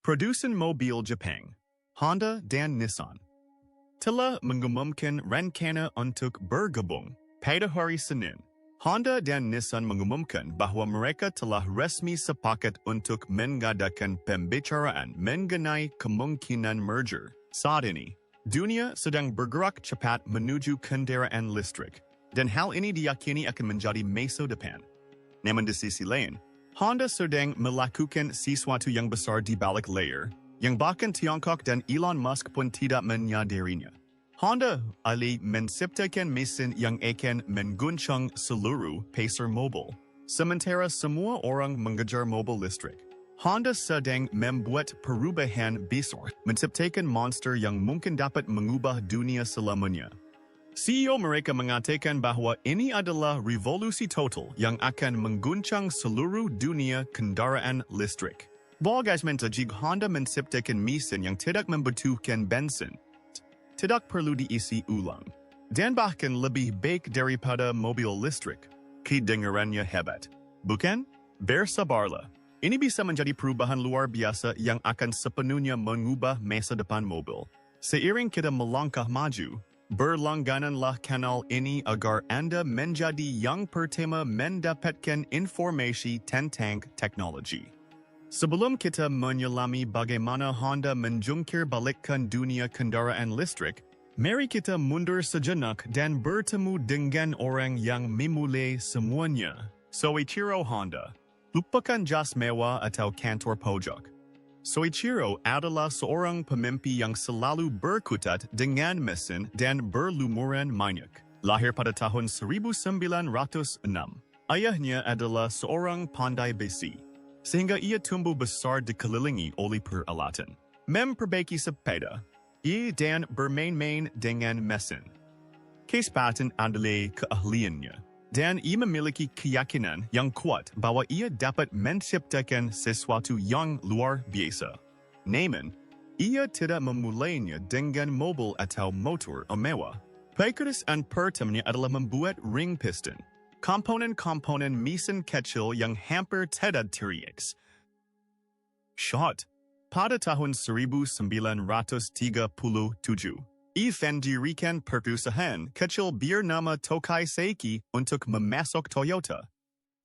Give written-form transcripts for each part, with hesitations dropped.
Produsen mobil Jepang, Honda dan Nissan, telah mengumumkan rencana untuk bergabung pada hari Senin. Honda dan Nissan mengumumkan bahwa mereka telah resmi sepakat untuk mengadakan pembicaraan mengenai kemungkinan merger. Saat ini, dunia sedang bergerak cepat menuju kendaraan listrik, dan hal ini diyakini akan menjadi masa depan. Namun di sisi lain, Honda sedang melakukan sesuatu yang besar di balik layar, yang bahkan Tiongkok dan Elon Musk pun tidak menyadarinya. Honda alih menciptakan mesin yang akan mengguncang seluruh pasar mobil. Sementara semua orang mengejar mobil listrik, Honda sedang membuat perubahan besar, menciptakan monster yang mungkin dapat mengubah dunia selamanya. CEO mereka mengatakan bahwa ini adalah revolusi total yang akan mengguncang seluruh dunia kendaraan listrik. Bagaimana jika Honda menciptakan mesin yang tidak membutuhkan bensin, tidak perlu diisi ulang, dan bahkan lebih baik daripada mobil listrik? Kedengarannya hebat, bukan? Bersabarlah. Ini bisa menjadi perubahan luar biasa yang akan sepenuhnya mengubah masa depan mobil. Seiring kita melangkah maju, berlanggananlah kanal ini agar Anda menjadi yang pertama mendapatkan informasi tentang teknologi. Sebelum kita menyelami bagaimana Honda menjungkir balikkan dunia kendaraan listrik, mari kita mundur sejenak dan bertemu dengan orang yang memulai semuanya. Soichiro Honda. Lupakan jas mewah atau kantor pojok. Soichiro adalah seorang pemimpi yang selalu berkutat dengan mesin dan berlumuran minyak. Lahir pada tahun 1906, ayahnya adalah seorang pandai besi, sehingga ia tumbuh besar dikelilingi oleh peralatan. Memperbaiki sepeda, dan bermain-main dengan mesin. Kesempatan adalah keahliannya, dan ia memiliki keyakinan yang kuat bahwa ia dapat menciptakan sesuatu yang luar biasa. Namun, ia tidak memulainya dengan mobil atau motor mewah. Pekerjaan pertamanya adalah membuat ring piston, komponen-komponen mesin kecil yang hampir tidak teriaks. Shot. Pada tahun 1937, ia mendirikan perusahaan kecil bernama Tokai Seiki untuk memasok Toyota.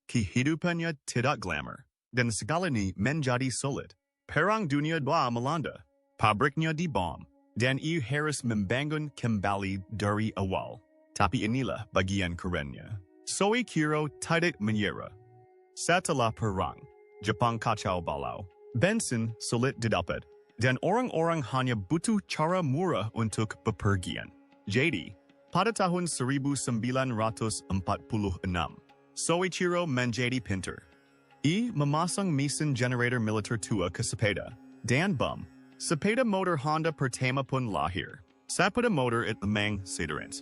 Kehidupannya tidak glamour, dan segalanya menjadi sulit. Perang Dunia II melanda, pabriknya dibom, dan ia harus membangun kembali dari awal. Tapi inilah bagian kerennya. Soichiro tidak menyerah. Setelah perang, Jepang kacau balau, bensin sulit didapat, dan orang-orang hanya butuh cara murah untuk bepergian. Jadi, pada tahun 1946, Soichiro menjadi pintar. Ia memasang mesin generator militer tua ke sepeda, dan sepeda motor Honda pertama pun lahir. Sepeda motor itu memang sederhana.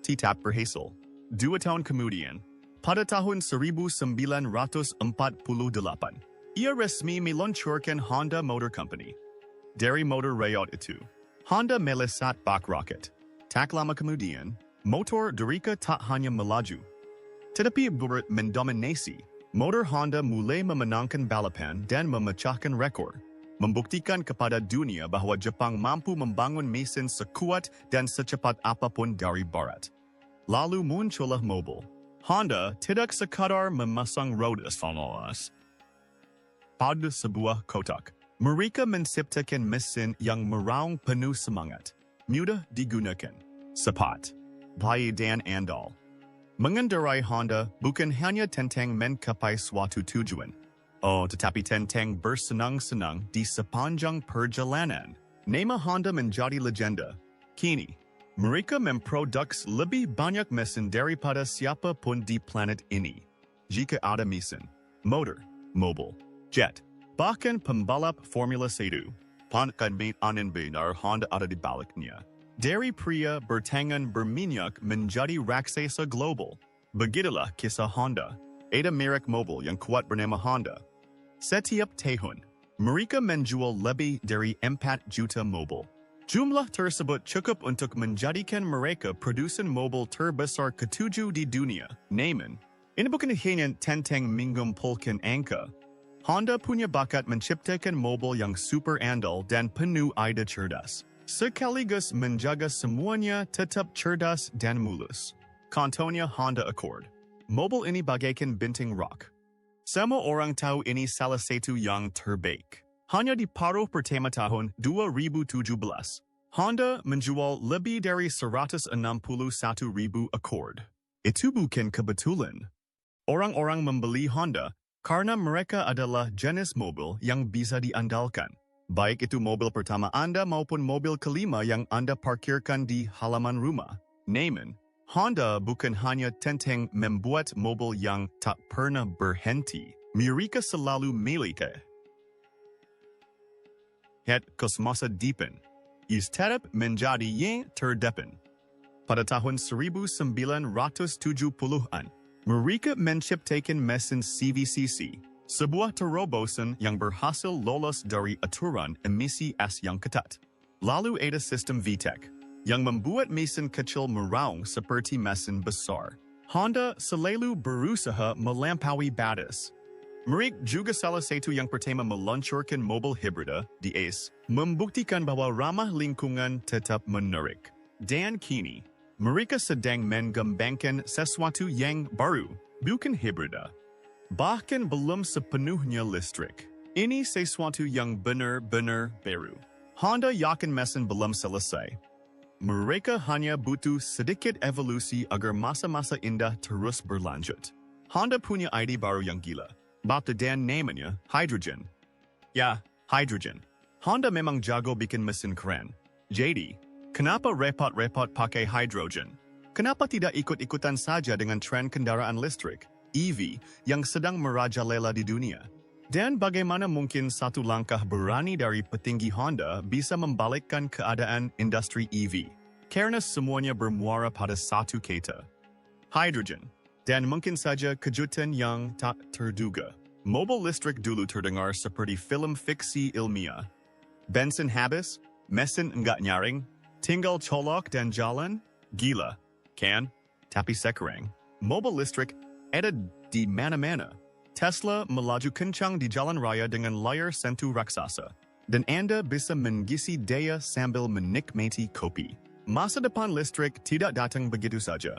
Tidak berhasil. 2 tahun kemudian, pada tahun 1948, ia resmi meluncurkan Honda Motor Company. Dari motor rakyat itu, Honda melesat bak roket. Tak lama kemudian, motor derika tak hanya melaju, tetapi mendominasi. Motor Honda mulai memenangkan balapan dan memecahkan rekor, membuktikan kepada dunia bahwa Jepang mampu membangun mesin sekuat dan secepat apapun dari barat. Lalu muncullah mobil. Honda tidak sekadar memasang roda falas pada sebuah kotak. Mereka menciptakan mesin yang meraung penuh semangat, mudah digunakan, cepat, baik dan andal. Mengendarai Honda bukan hanya tentang mencapai suatu tujuan, tetapi tentang bersenang-senang di sepanjang perjalanan. Nama Honda menjadi legenda. Kini, mereka memproduksi lebih banyak mesin daripada siapapun di planet ini. Jika ada mesin, motor, mobil, jet, bahkan pembalap Formula 1, angin benar Honda ada di baliknya. Dari pria bertangan berminyak menjadi raksasa global. Begitulah kisah Honda. Ada merek mobil yang kuat bernama Honda. Setiap tahun, mereka menjual lebih dari 4 juta mobil. Jumlah tersebut cukup untuk menjadikan mereka produsen mobil terbesar ke-7 di dunia. Namun, ini bukan hanya tentang mengumpulkan angka. Honda punya bakat menciptakan mobil yang super andal dan penuh ide cerdas, sekaligus menjaga semuanya tetap cerdas dan mulus. Contohnya Honda Accord. Mobil ini bagaikan binting rock. Semua orang tahu ini salah satu yang terbaik. Hanya di paruh pertama tahun 2017, Honda menjual lebih dari 161,000 Accord. Itu bukan kebetulan. Orang-orang membeli Honda karena mereka adalah jenis mobil yang bisa diandalkan. Baik itu mobil pertama Anda maupun mobil kelima yang Anda parkirkan di halaman rumah. Namun, Honda bukan hanya tentang membuat mobil yang tak pernah berhenti. Mereka selalu memiliki kosmasa depan. Tetap menjadi yang terdepan. Pada tahun 1970-an, mereka menciptakan mesin CVCC, sebuah terobosan yang berhasil lolos dari aturan emisi S yang ketat. Lalu ada sistem VTEC, yang membuat mesin kecil meraung seperti mesin besar. Honda selalu berusaha melampaui batas. Mereka juga salah satu yang pertama meluncurkan mobil hibrida di ACE, membuktikan bahwa ramah lingkungan tetap menarik. Dan kini, mereka sedang mengembangkan sesuatu yang baru, bukan hibrida. Bahkan belum sepenuhnya listrik. Ini sesuatu yang benar-benar baru. Honda yakin mesin belum selesai. Mereka hanya butuh sedikit evolusi agar masa-masa indah terus berlanjut. Honda punya ide baru yang gila. Bapta dan namanya hydrogen. Ya, hydrogen. Honda memang jago bikin mesin keren. Jadi, kenapa repot-repot pakai hydrogen? Kenapa tidak ikut-ikutan saja dengan tren kendaraan listrik, EV, yang sedang merajalela di dunia? Dan bagaimana mungkin satu langkah berani dari petinggi Honda bisa membalikkan keadaan industri EV? Karena semuanya bermuara pada satu kata, hydrogen. Dan mungkin saja kejutan yang tak terduga. Mobil listrik dulu terdengar seperti film fiksi ilmiah. Bensin habis, mesin enggak nyaring, tinggal colok dan jalan, gila, kan? Tapi sekarang, mobil listrik ada di mana-mana. Tesla melaju kencang di jalan raya dengan layar sentuh raksasa. Dan Anda bisa mengisi daya sambil menikmati kopi. Masa depan listrik tidak datang begitu saja.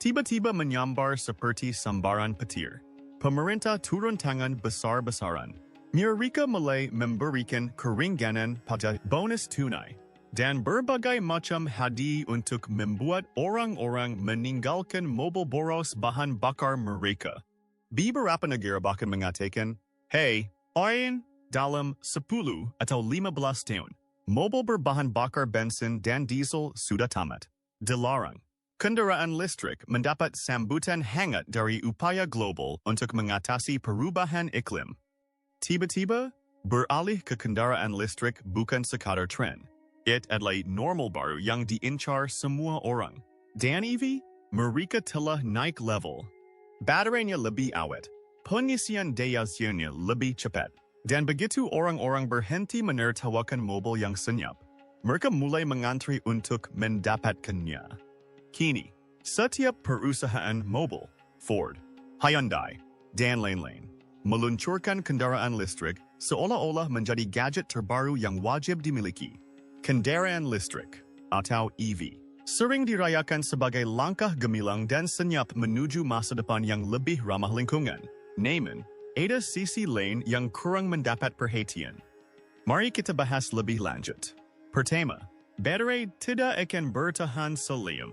Tiba-tiba menyambar seperti sambaran petir. Pemerintah turun tangan besar-besaran. Mereka mulai memberikan keringanan pada bonus tunai dan berbagai macam hadiah untuk membuat orang-orang meninggalkan mobil boros bahan bakar mereka. Beberapa negara bahkan mengatakan, hey, orang dalam 10 atau 15 tahun, mobil berbahan bakar bensin dan diesel sudah tamat. Dilarang. Kendaraan listrik mendapat sambutan hangat dari upaya global untuk mengatasi perubahan iklim. Tiba-tiba, beralih ke kendaraan listrik bukan sekadar tren. Itu adalah normal baru yang diincar semua orang. Dan EV, mereka telah naik level. Baterainya lebih awet, pengisian daya-nya lebih cepat. Dan begitu orang-orang berhenti menertawakan mobil yang senyap, mereka mulai mengantri untuk mendapatkannya. Kini, setiap perusahaan mobil, Ford, Hyundai, dan lain-lain, meluncurkan kendaraan listrik seolah-olah menjadi gadget terbaru yang wajib dimiliki. Kendaraan listrik, atau EV, sering dirayakan sebagai langkah gemilang dan senyap menuju masa depan yang lebih ramah lingkungan. Namun, ada sisi lain yang kurang mendapat perhatian. Mari kita bahas lebih lanjut. Pertama, baterai tidak akan bertahan selama.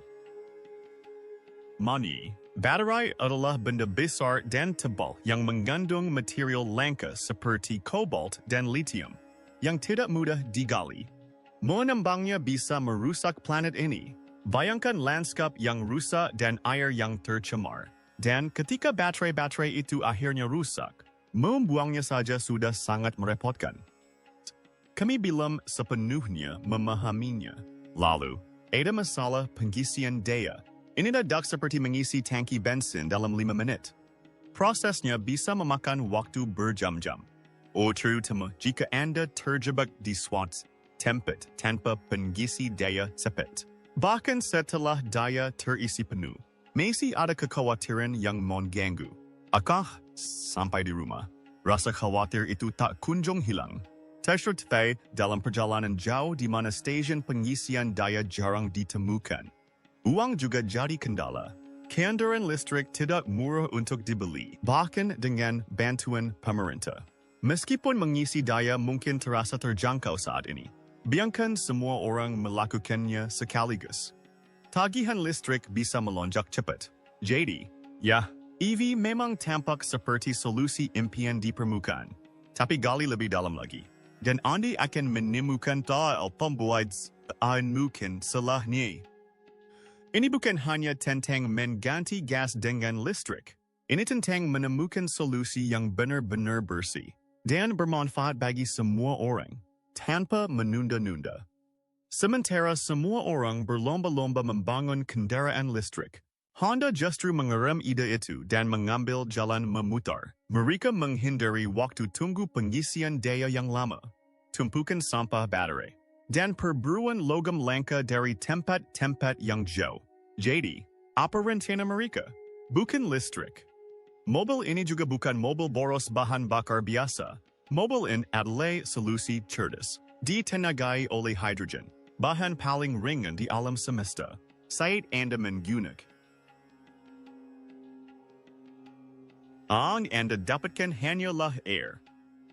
Baterai adalah benda besar dan tebal yang mengandung material langka seperti kobalt dan lithium, yang tidak mudah digali. Menambangnya bisa merusak planet ini. Bayangkan lanskap yang rusak dan air yang tercemar. Dan ketika baterai-baterai itu akhirnya rusak, membuangnya saja sudah sangat merepotkan. Kami belum sepenuhnya memahaminya. Lalu, ada masalah pengisian daya. Ini dadak seperti mengisi tangki bensin dalam 5 menit. Prosesnya bisa memakan waktu berjam-jam. Terutama jika Anda terjebak di suatu tempat tanpa pengisi daya cepat. Bahkan setelah daya terisi penuh, masih ada kekhawatiran yang mengganggu. Akah sampai di rumah, Rasa khawatir itu tak kunjung hilang. Tersertai dalam perjalanan jauh di mana stesen pengisian daya jarang ditemukan. Uang juga jadi kendala. Kendaraan listrik tidak murah untuk dibeli, bahkan dengan bantuan pemerintah. Meskipun mengisi daya mungkin terasa terjangkau saat ini, biarkan semua orang melakukannya sekaligus. Tagihan listrik bisa melonjak cepat. Jadi, ya, EV memang tampak seperti solusi impian di permukaan. Tapi gali lebih dalam lagi. Dan Anda akan menemukan hal pembuat mungkin salahnya. Ini bukan hanya tentang mengganti gas dengan listrik. Ini tentang menemukan solusi yang benar-benar bersih dan bermanfaat bagi semua orang, tanpa menunda-nunda. Sementara semua orang berlomba-lomba membangun kendaraan listrik, Honda justru mengerem ide itu dan mengambil jalan memutar. Mereka menghindari waktu tunggu pengisian daya yang lama, tumpukan sampah baterai, dan perburuan logam langka dari tempat-tempat yang jauh. Jadi, apa rencana mereka? Bukan listrik. Mobil ini juga bukan mobil boros bahan bakar biasa. Mobil ini adalah solusi cerdas, ditenagai oleh hidrogen, bahan paling ringan di alam semesta. Saat Anda menggunakan ang Anda dapatkan hanyalah air,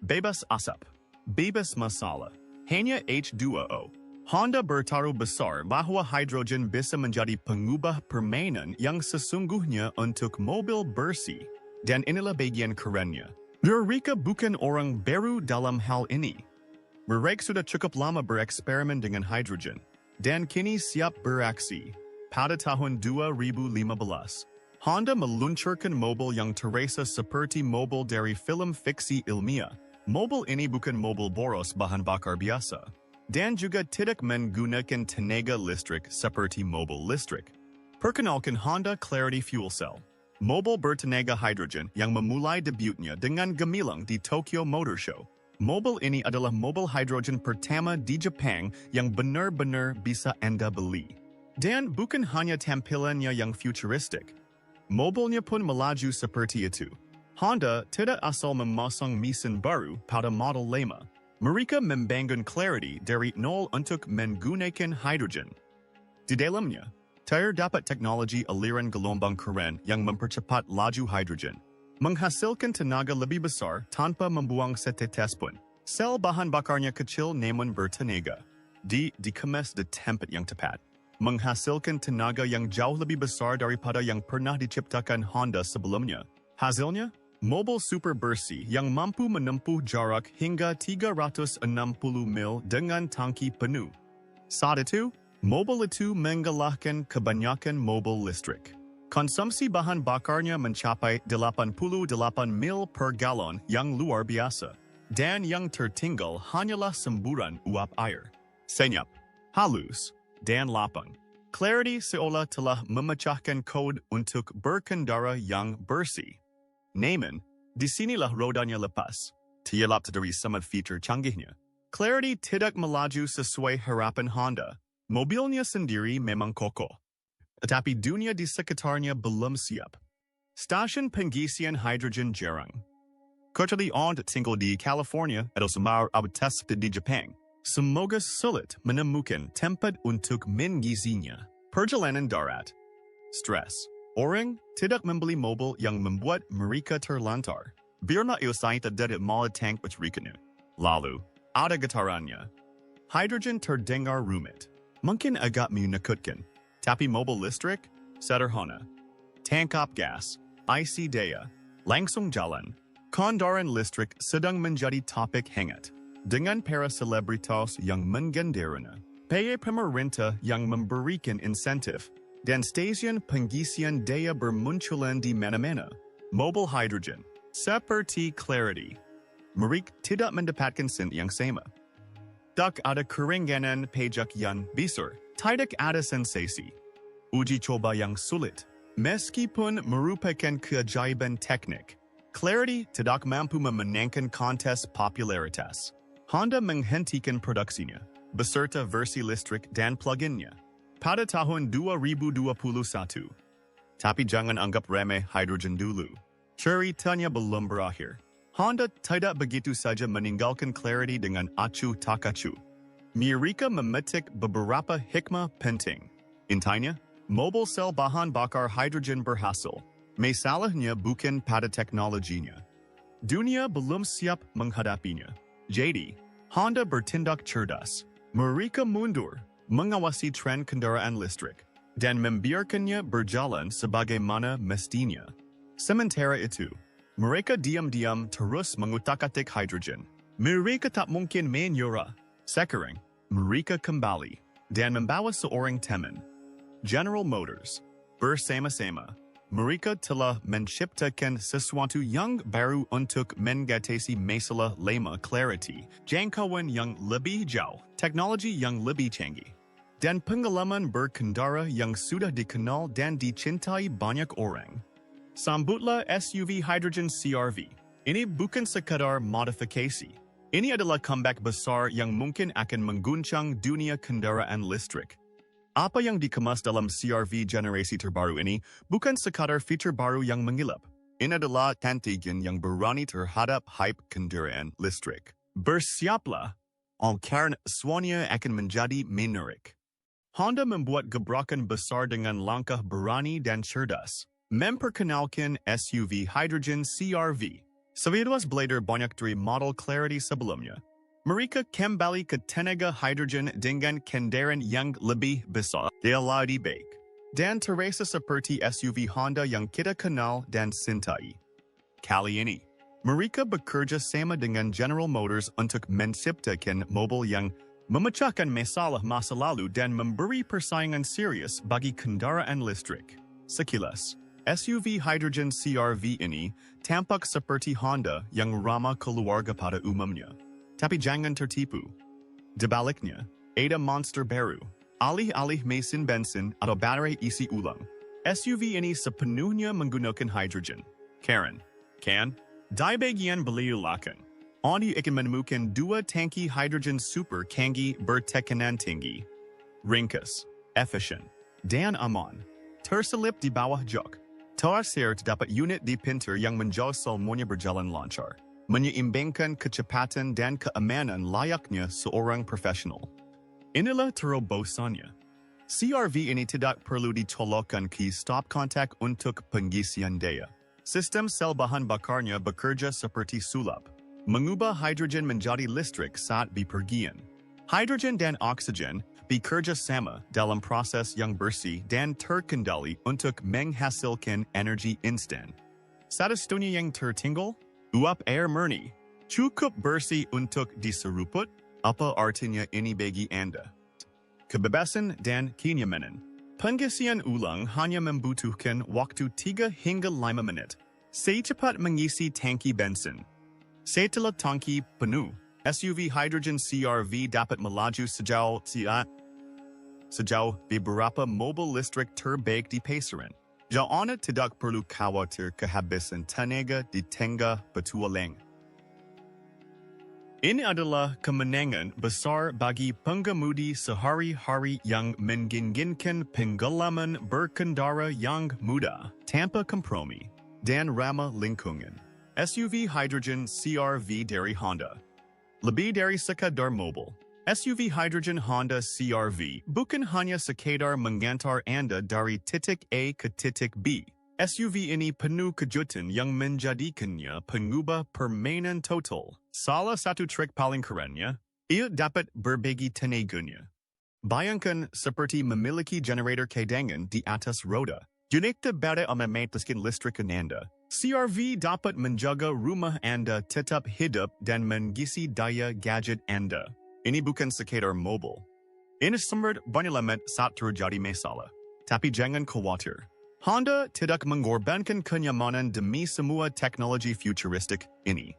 bebas asap, bebas masalah, hanya H2O. Honda bertaruh besar bahwa hidrogen bisa menjadi pengubah permainan yang sesungguhnya untuk mobil bersih. Dan inilah bagian kerennya. Mereka bukan orang baru dalam hal ini. Mereka sudah cukup lama bereksperimen dengan hidrogen, dan kini siap beraksi. Pada tahun 2015, Honda meluncurkan mobil yang terasa seperti mobil dari film fiksi ilmiah. Mobil ini bukan mobil boros bahan bakar biasa, dan juga tidak menggunakan tenaga listrik seperti mobil listrik. Perkenalkan Honda Clarity Fuel Cell, mobil bertenaga hidrogen yang memulai debutnya dengan gemilang di Tokyo Motor Show. Mobil ini adalah mobil hidrogen pertama di Jepang yang benar-benar bisa Anda beli. Dan bukan hanya tampilannya yang futuristik. Mobilnya pun melaju seperti itu. Honda tidak asal memasang mesin baru pada model lama. Mereka membangun Clarity dari nol untuk menggunakan hidrogen. Di dalamnya, terdapat teknologi aliran gelombang keren yang mempercepat laju hidrogen, menghasilkan tenaga lebih besar tanpa membuang setetes pun. Sel bahan bakarnya kecil namun bertenaga. Dikemas di tempat yang tepat, menghasilkan tenaga yang jauh lebih besar daripada yang pernah diciptakan Honda sebelumnya. Hasilnya, mobil super bersih yang mampu menempuh jarak hingga 360 mil dengan tangki penuh. Saat itu, mobil itu mengalahkan kebanyakan mobil listrik. Konsumsi bahan bakarnya mencapai 88 mil per galon yang luar biasa. Dan yang tertinggal hanyalah semburan uap air. Senyap, halus, dan lapang. Clarity seolah telah memecahkan kode untuk berkendara yang bersih. Namun, disinilah rodanya lepas. Terlepas dari semua fitur canggihnya, Clarity tidak melaju sesuai harapan Honda. Mobilnya sendiri memang kokoh, tetapi dunia di sekitarnya belum siap. Stasiun pengisian hidrogen jarang. Kecuali Anda tinggal di California atau semua tes di Jepang. Semoga sulit menemukan tempat untuk mengisinya. Perjalanan darat. Stres. Orang tidak membeli mobil yang membuat mereka terlantar. Biarlah usai tidak malah tank berikutnya. Lalu, ada getarannya. Hidrogen terdengar rumit. Mungkin agak menakutkan. Tapi mobil listrik? Sederhana. Tangkap gas. Isi daya. Langsung jalan. Kendaraan listrik sedang menjadi topik hangat. Dengan para selebritas yang menggendaranya, paya pemerintah yang memberikan insentif, dan stasiun pengisian daya bermunculan di mana-mana. Mobil hidrogen, seperti Clarity, mereka tidak mendapatkan sen yang sama. Tak ada keringanan pajak yang besar, tidak ada sensasi. Uji coba yang sulit, meskipun merupakan keajaiban teknik. Clarity tidak mampu memenangkan kontes popularitas. Honda menghentikan produksinya, beserta versi listrik dan plug-innya, pada tahun 2021. Tapi jangan anggap remeh hidrogen dulu. Ceritanya belum berakhir. Honda tidak begitu saja meninggalkan clarity dengan acuh tak acuh. Mereka memetik beberapa hikmah penting. Intinya, mobil sel bahan bakar hidrogen berhasil. Masalahnya bukan pada teknologinya. Dunia belum siap menghadapinya. Jadi, Honda bertindak cerdas. Mereka mundur, mengawasi tren kendaraan listrik, dan membiarkannya berjalan sebagaimana mestinya. Sementara itu, mereka diam-diam terus mengutak-atik hidrogen. Mereka tak mungkin menyerah. Sekarang, mereka kembali dan membawa seorang teman, General Motors. Bersama-sama, mereka telah menciptakan sesuatu yang baru untuk mengatasi masalah lama, clarity, jangkauan yang lebih jauh, teknologi yang lebih canggih, dan pengalaman berkendara yang sudah dikenal dan dicintai banyak orang. Sambutlah SUV hydrogen CR-V. Ini bukan sekadar modifikasi. Ini adalah comeback besar yang mungkin akan mengguncang dunia kendaraan listrik. Apa yang dikemas dalam CR-V generasi terbaru ini bukan sekadar fitur baru yang mengilap. Ini adalah tantangan yang berani terhadap hype kendaraan listrik. Bersiaplah, karena semuanya akan menjadi menarik. Honda membuat gebrakan besar dengan langkah berani dan cerdas. Memperkenalkan SUV hydrogen CR-V. Setelah belajar banyak dari model Clarity sebelumnya, mereka kembali ke tenaga hydrogen dengan kendaraan yang lebih besar dan lebih baik, dan terasa seperti SUV Honda yang kita kenal dan cintai. Kali ini, mereka bekerja sama dengan General Motors untuk menciptakan mobil yang memecahkan masalah masa lalu dan memberi persaingan serius bagi kendaraan listrik. Sekilas, SUV hydrogen CR-V ini tampak seperti Honda yang ramah keluarga pada umumnya. Tapi jangan tertipu. Di baliknya, ada monster baru. Alih-alih mesin bensin atau baterai isi ulang, SUV ini sepenuhnya menggunakan hydrogen. Karen, kan? Di bagian belakang, Anda akan menemukan dua tangki hydrogen super canggih bertekanan tinggi. Ringkas, efisien, dan aman. Terselip di bawah jok. Terakhir terdapat unit di pintu yang menjauh semuanya berjalan lancar, menyeimbangkan kecepatan dan keamanan layaknya seorang profesional. Inilah terobosannya. CR-V ini tidak perlu dicolokkan ke stop kontak untuk pengisian daya. Sistem sel bahan bakarnya bekerja seperti sulap, mengubah hidrogen menjadi listrik saat bepergian. Hidrogen dan oksigen bekerja sama dalam proses yang bersih dan terkendali untuk menghasilkan energi instan. Satu-satunya yang tertinggal, uap air murni, cukup bersih untuk diseruput. Apa artinya ini bagi Anda? Kebebasan dan kenyamanan. Pengisian ulang hanya membutuhkan waktu 3 hingga 5 menit. Secepat mengisi tangki bensin. Setelah tangki penuh, SUV hydrogen CR-V dapat melaju sejauh beberapa mobil listrik terbaik di pasaran. Anda tidak perlu khawatir kehabisan tenaga di tengah petualang. Ini adalah kemenangan besar bagi pengemudi sehari-hari yang menginginkan pengalaman berkendara yang mudah, tanpa kompromi, dan ramah lingkungan. SUV hydrogen CR-V dari Honda. Lebih dari sekadar mobil, SUV hydrogen Honda CR-V bukan hanya sekadar mengantar Anda dari titik A ke titik B. SUV ini penuh kejutan yang menjadikannya pengubah permainan total. Salah satu trik paling kerennya, ia dapat berbagi tenaganya. Bayangkan seperti memiliki generator cadangan di atas roda. Unik pada memataskan listrikan Anda. CR-V dapat menjaga rumah Anda tetap hidup dan mengisi daya gadget Anda. Ini bukan sekadar mobil. Ini sumber penyelamat saat terjadi masalah. Tapi jangan khawatir. Honda tidak mengorbankan kenyamanan demi semua teknologi futuristik ini.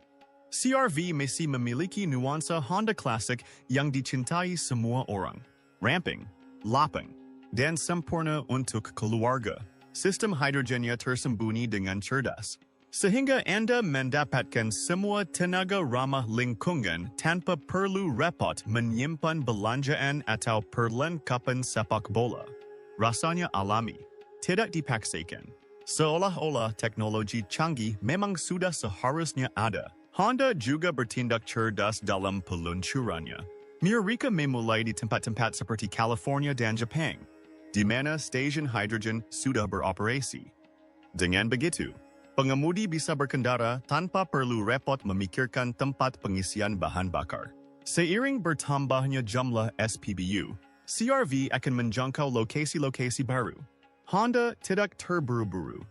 CR-V masih memiliki nuansa Honda klasik yang dicintai semua orang. Ramping, lapang, dan sempurna untuk keluarga. Sistem hidrogennya tersembunyi dengan cerdas, sehingga Anda mendapatkan semua tenaga ramah lingkungan tanpa perlu repot menyimpan belanjaan atau perlengkapan sepak bola. Rasanya alami, tidak dipaksakan. Seolah-olah teknologi canggih memang sudah seharusnya ada, Honda juga bertindak cerdas dalam peluncurannya. Mereka memulai di tempat-tempat seperti California dan Jepang, di mana stesen hidrogen sudah beroperasi. Dengan begitu, pengemudi bisa berkendara tanpa perlu repot memikirkan tempat pengisian bahan bakar. Seiring bertambahnya jumlah SPBU, CR-V akan menjangkau lokasi-lokasi baru. Honda tidak terburu-buru.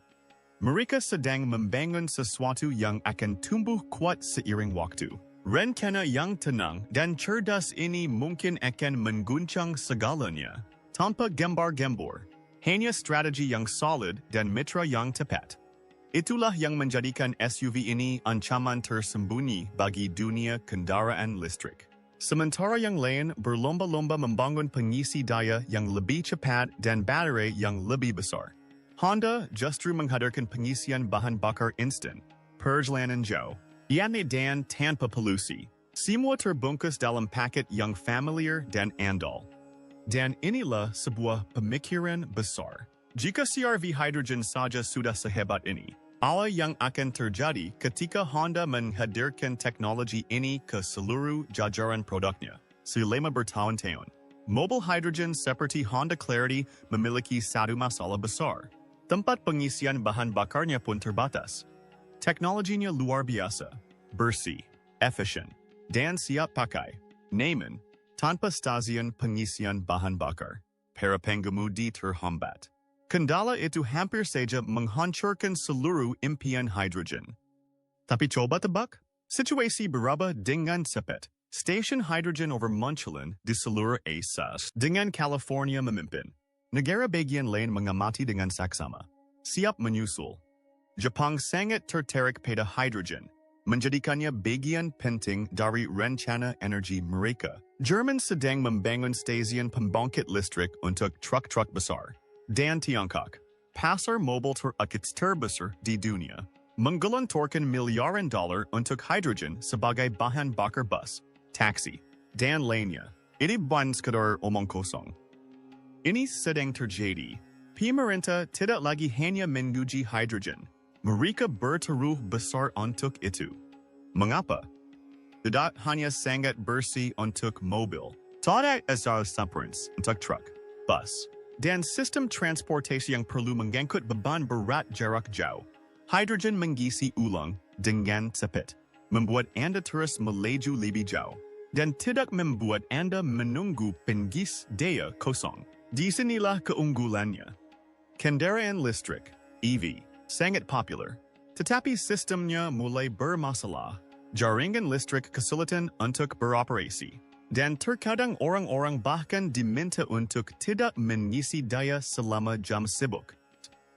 Mereka sedang membangun sesuatu yang akan tumbuh kuat seiring waktu. Rencana yang tenang dan cerdas ini mungkin akan mengguncang segalanya. Tanpa gembar-gembor, hanya strategi yang solid dan mitra yang tepat. Itulah yang menjadikan SUV ini ancaman tersembunyi bagi dunia kendaraan listrik. Sementara yang lain berlomba-lomba membangun pengisi daya yang lebih cepat dan baterai yang lebih besar. Honda justru menghadirkan pengisian bahan bakar instan, perjalanan jauh, yakni dan tanpa polusi. Semua terbungkus dalam paket yang familiar dan andal. Dan inilah sebuah pemikiran besar. Jika CR-V hydrogen saja sudah sehebat ini, apa yang akan terjadi ketika Honda menghadirkan teknologi ini ke seluruh jajaran produknya selama bertahun-tahun? Mobil hydrogen seperti Honda Clarity memiliki satu masalah besar. Tempat pengisian bahan bakarnya pun terbatas. Teknologinya luar biasa, bersih, efisien, dan siap pakai. Namun, tanpa stasiun pengisian bahan bakar, para pengemudi terhambat. Kendala itu hampir saja menghancurkan seluruh impian hidrogen. Tapi coba tebak, situasi berubah dengan cepat. Stesen hidrogen overmunculan di seluruh Asia dengan California memimpin. Negara bagian lain mengamati dengan saksama. Siap menyusul. Jepang sangat tertarik pada hidrogen, menjadikannya bagian penting dari rencana energi mereka. Jerman sedang membangun stasiun pembangkit listrik untuk truk-truk besar. Dan Tiongkok, pasar mobil terbesar di dunia, menggelontorkan miliaran dolar untuk hidrogen sebagai bahan bakar bus, taksi, dan lainnya. Ini bukan sekadar omong kosong. Ini sedang terjadi. Pemerintah tidak lagi hanya menguji hidrogen. Mereka bertaruh besar untuk itu. Mengapa? Tidak hanya sangat bersih untuk mobil. Tidak asal sampurns untuk truk, bus, dan sistem transportasi yang perlu mengangkut beban berat jarak jauh. Hidrogen mengisi ulang dengan cepat, membuat Anda terus melaju lebih jauh, dan tidak membuat Anda menunggu pengis daya kosong. Di sinilah keunggulannya. Kendaraan listrik, EV, sangat populer, tetapi sistemnya mulai bermasalah. Jaringan listrik kesulitan untuk beroperasi, dan terkadang orang-orang bahkan diminta untuk tidak mengisi daya selama jam sibuk.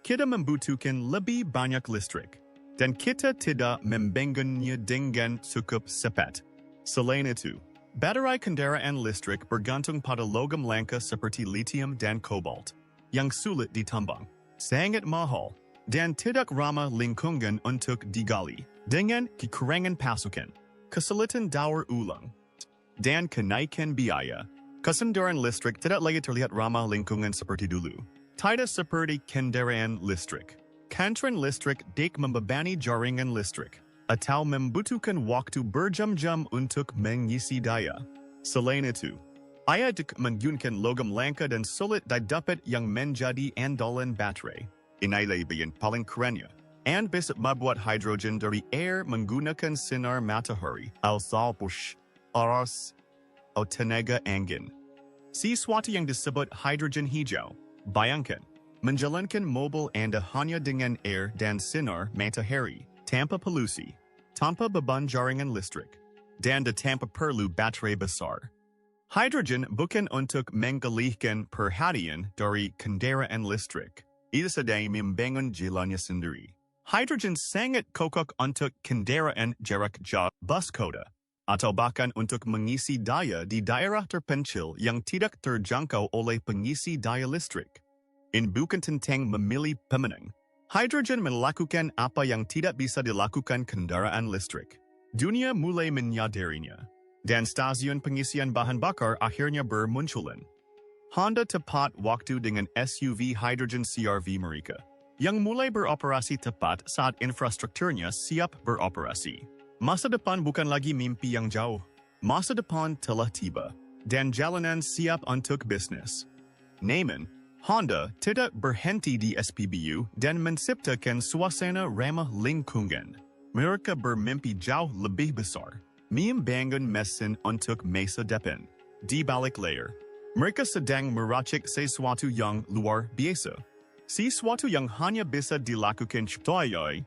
Kita membutuhkan lebih banyak listrik, dan kita tidak membangunnya dengan cukup cepat. Selain itu, baterai kendaraan listrik bergantung pada logam langka seperti lithium dan kobalt, yang sulit ditambang, sangat mahal, dan tidak ramah lingkungan untuk digali. Dengan kekurangan pasukan, kesulitan daur ulang, dan kenaikan biaya, kesendaran listrik tidak lagi terlihat ramah lingkungan seperti dulu. Tidak seperti kendaraan listrik. Kendaraan listrik dapat membebani jaringan listrik, atau membutuhkan waktu berjam-jam untuk mengisi daya. Selain itu, ia dapat menggunakan logam langka dan sulit didapat yang menjadi andalan baterai. Inilah yang paling kerennya. And bisa membuat hidrogen dari air menggunakan sinar matahari, atau bush, aras, atau tenaga angin. Sesuatu yang disebut hidrogen hijau. Bayangkan, menjalankan mobil Anda hanya dengan air dan sinar matahari, tanpa polusi, tanpa beban jaringan listrik, dan tanpa perlu baterai besar. Hidrogen bukan untuk mengalihkan perhatian dari kendaraan listrik. Ia sedang membangun jalannya sendiri. Hidrogen sangat cocok untuk kendaraan jarak jauh, bus kota, atau bahkan untuk mengisi daya di daerah terpencil yang tidak terjangkau oleh pengisi daya listrik. Ini bukan tentang memilih pemenang. Hidrogen melakukan apa yang tidak bisa dilakukan kendaraan listrik. Dunia mulai menyadarinya, dan stasiun pengisian bahan bakar akhirnya bermunculan. Honda tepat waktu dengan SUV hydrogen CR-V mereka, yang mulai beroperasi tepat saat infrastrukturnya siap beroperasi. Masa depan bukan lagi mimpi yang jauh. Masa depan telah tiba, dan jalanan siap untuk bisnis. Namun, Honda tidak berhenti di SPBU dan menciptakan suasana ramah lingkungan. Mereka bermimpi jauh lebih besar, membangun mesin untuk masa depan. Di balik layar, mereka sedang meracik sesuatu yang luar biasa. Sesuatu yang hanya bisa dilakukan oleh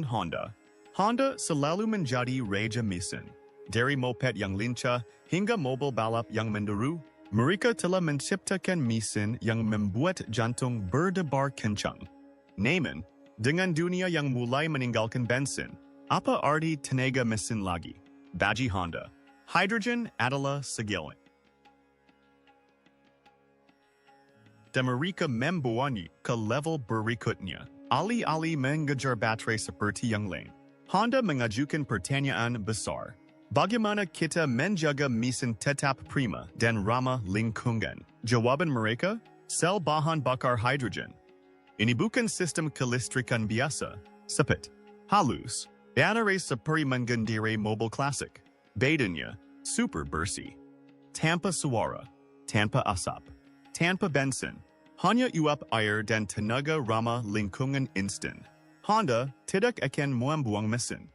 Honda. Honda selalu menjadi raja mesin. Dari moped yang lincah hingga mobil balap yang menderu, mereka telah menciptakan mesin yang membuat jantung berdebar kencang. Namun, dengan dunia yang mulai meninggalkan bensin, apa arti tenaga mesin lagi? Bagi Honda, hidrogen adalah segalanya. Dan mereka membawanya ke level berikutnya. Alih-alih mengejar baterai seperti yang lain, Honda mengajukan pertanyaan besar. Bagaimana kita menjaga mesin tetap prima dan ramah lingkungan? Jawaban mereka, sel bahan bakar hidrogen. Ini bukan sistem kelistrikan biasa, cepat, halus, baterai seperti mengendarai mobil klasik. Bedanya, super bersih. Tanpa suara, tanpa asap, tanpa bensin, hanya uap air dan tenaga ramah lingkungan instan. Honda tidak akan membuang mesin.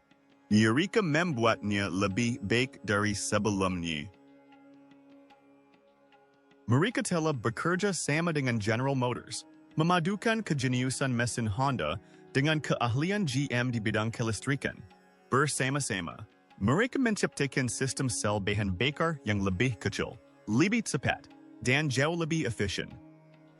Mereka membuatnya lebih baik dari sebelumnya. Mereka telah bekerja sama dengan General Motors, memadukan kejeniusan mesin Honda dengan keahlian GM di bidang kelistrikan. Bersama-sama, mereka menciptakan sistem sel bahan bakar yang lebih kecil, lebih cepat, dan jauh lebih efisien.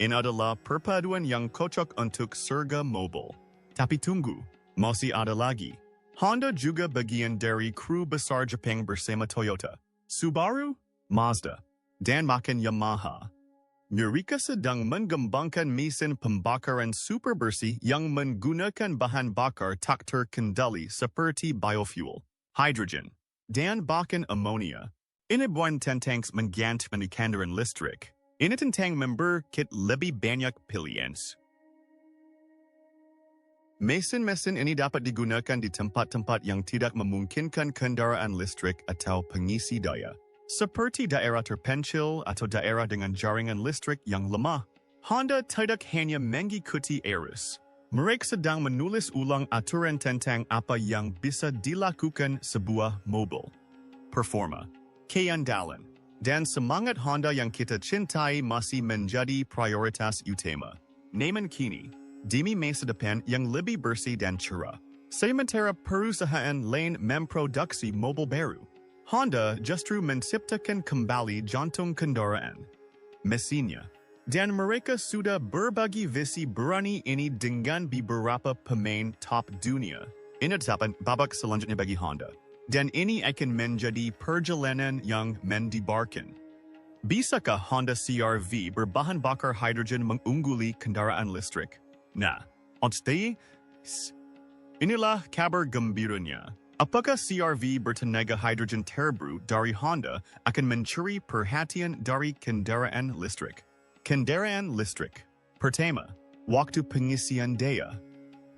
Ini adalah perpaduan yang cocok untuk surga mobil. Tapi tunggu, masih ada lagi. Honda juga bagian dari kru besar Jepang bersama Toyota, Subaru, Mazda, dan makin Yamaha. Mereka sedang mengembangkan mesin pembakaran super bersih yang menggunakan bahan bakar tak terkendali seperti biofuel, hidrogen, dan bahkan amonia. Ini bukan tentang mengganti kendaraan listrik. Ini tentang memberkit lebih banyak pilihan. Mesin-mesin ini dapat digunakan di tempat-tempat yang tidak memungkinkan kendaraan listrik atau pengisi daya, seperti daerah terpencil atau daerah dengan jaringan listrik yang lemah. Honda tidak hanya mengikuti arus. Mereka sedang menulis ulang aturan tentang apa yang bisa dilakukan sebuah mobil. Performa, keandalan, dan semangat Honda yang kita cintai masih menjadi prioritas utama. Namun kini, demi masa depan yang lebih bersih dan cerah, sementara perusahaan lain memproduksi mobil baru, Honda justru menciptakan kembali jantung kendaraan, mesinnya. Dan mereka sudah berbagi visi berani ini dengan beberapa pemain top dunia. Ini adalah babak selanjutnya bagi Honda. Dan ini akan menjadi perjalanan yang mendebarkan. Bisakah Honda CR-V berbahan bakar hidrogen mengungguli kendaraan listrik? Nah, inilah kabar gembiranya. Apakah CR-V bertenaga hidrogen terbaru dari Honda akan mencuri perhatian dari kendaraan listrik? Kendaraan listrik. Pertama, waktu pengisian daya.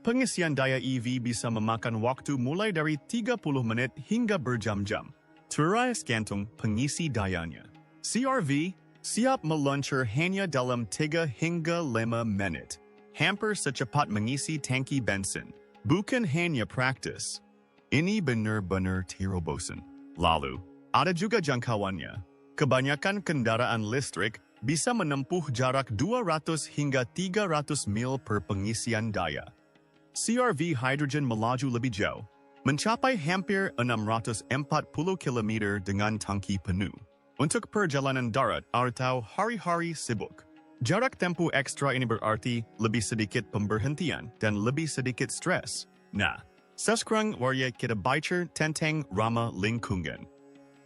Pengisian daya EV bisa memakan waktu mulai dari 30 menit hingga berjam-jam. Tergantung pengisi dayanya. CR-V siap meluncur hanya dalam 3 hingga 5 menit. Hampir secepat mengisi tangki bensin. Bukan hanya praktis. Ini benar-benar terobosan. Lalu, ada juga jangkauannya. Kebanyakan kendaraan listrik bisa menempuh jarak 200 hingga 300 mil per pengisian daya. CR-V hydrogen melaju lebih jauh, mencapai hampir 640 km dengan tangki penuh. Untuk perjalanan darat atau hari-hari sibuk, jarak tempuh ekstra ini berarti lebih sedikit pemberhentian dan lebih sedikit stres. Nah, sekarang mari kita bicara tentang ramah lingkungan.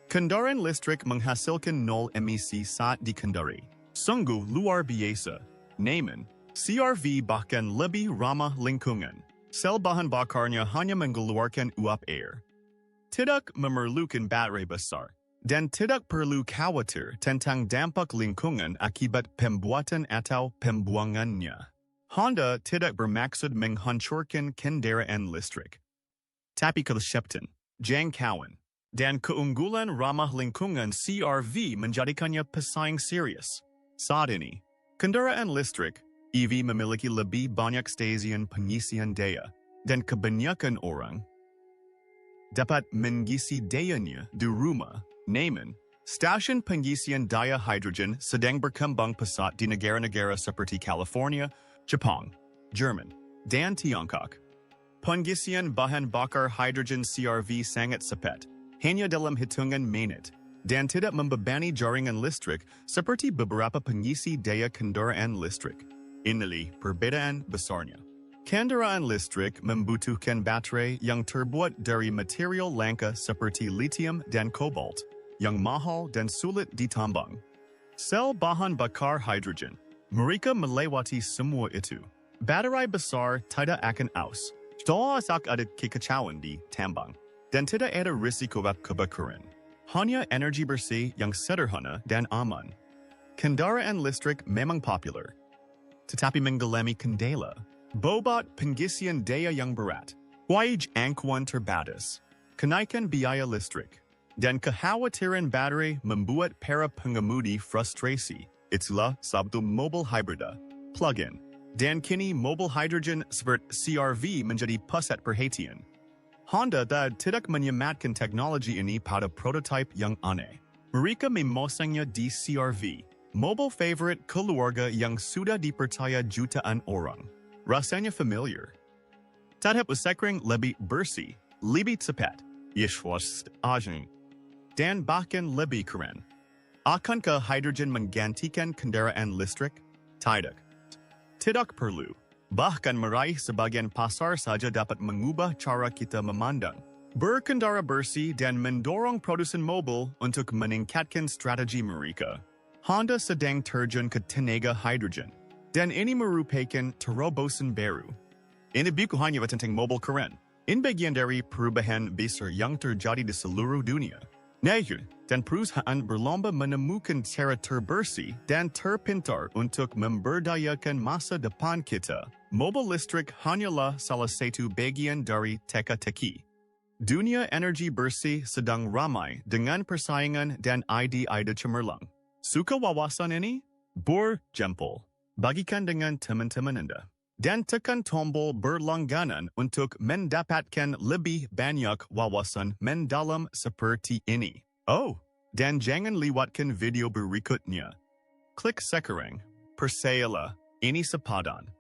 Kendaraan listrik menghasilkan 0 emisi saat dikendarai. Sungguh luar biasa. Namun, CR-V bahkan lebih ramah lingkungan. Sel bahan bakarnya hanya mengeluarkan uap air. Tidak memerlukan baterai besar. Dan tidak perlu khawatir tentang dampak lingkungan akibat pembuatan atau pembuangannya. Honda tidak bermaksud menghancurkan kendaraan listrik. tapi konseptan, jangkauan, dan keunggulan ramah lingkungan CR-V menjadikannya pesaing serius. Saat ini, kendaraan listrik EV memiliki lebih banyak stasiun pengisian daya, dan kebanyakan orang dapat mengisi dayanya di rumah. Namun, stasiun pengisian daya hidrogen sedang berkembang pesat di negara-negara seperti California, Jepang, Jerman, dan Tiongkok. Pengisian bahan bakar hidrogen CR-V sangat cepat, hanya dalam hitungan menit, dan tidak membebani jaringan listrik seperti beberapa pengisi daya kendaraan listrik. Inilah perbedaan besarnya. Kendaraan listrik membutuhkan baterai yang terbuat dari material langka seperti lithium dan kobalt, yang mahal dan sulit ditambang. Sel bahan bakar hidrogen, mereka melewati semua itu. Baterai besar tidak akan aus, setelah ada kekacauan di tambang, dan tidak ada risiko kebakaran. Hanya energi bersih yang sederhana dan aman. Kendaraan listrik memang populer, tetapi mengalami kendala. Bobot pengisian daya yang berat, jangkauan terbatas, kenaikan biaya listrik, dan kekhawatiran baterai membuat para pengemudi frustrasi. Itulah sebab mobil hibrida, plug-in, dan kini mobil hidrogen seperti CR-V menjadi pusat perhatian. Honda tidak menyematkan teknologi ini pada prototipe yang aneh. Mereka memasangnya di CR-V, mobil favorit keluarga yang sudah dipercaya jutaan orang. Rasanya familiar. Tetap sekring lebih bersih, lebih cepat, dan bahkan lebih keren. Akankah hidrogen menggantikan kendaraan listrik? Tidak. Tidak perlu. Bahkan meraih sebagian pasar saja dapat mengubah cara kita memandang, berkendara bersih dan mendorong produsen mobil untuk meningkatkan strategi mereka. Honda sedang terjun ke tenaga hidrogen, dan ini merupakan terobosan baru. Ini bukan hanya tentang mobil keren, ini bagian dari perubahan besar yang terjadi di seluruh dunia. Dan perusahaan berlomba menemukan cara terbersih dan terpintar untuk memberdayakan masa depan kita. Mobil listrik hanyalah salah satu bagian dari teka-teki. Dunia energi bersih sedang ramai dengan persaingan dan ide-ide cemerlang. Suka wawasan ini? Berjempol. Bagikan dengan teman-teman Anda. Dan tekan tombol berlangganan untuk mendapatkan lebih banyak wawasan mendalam seperti ini. Oh, dan jangan lewatkan video berikutnya. Klik sekarang. Percayalah, ini sepadan.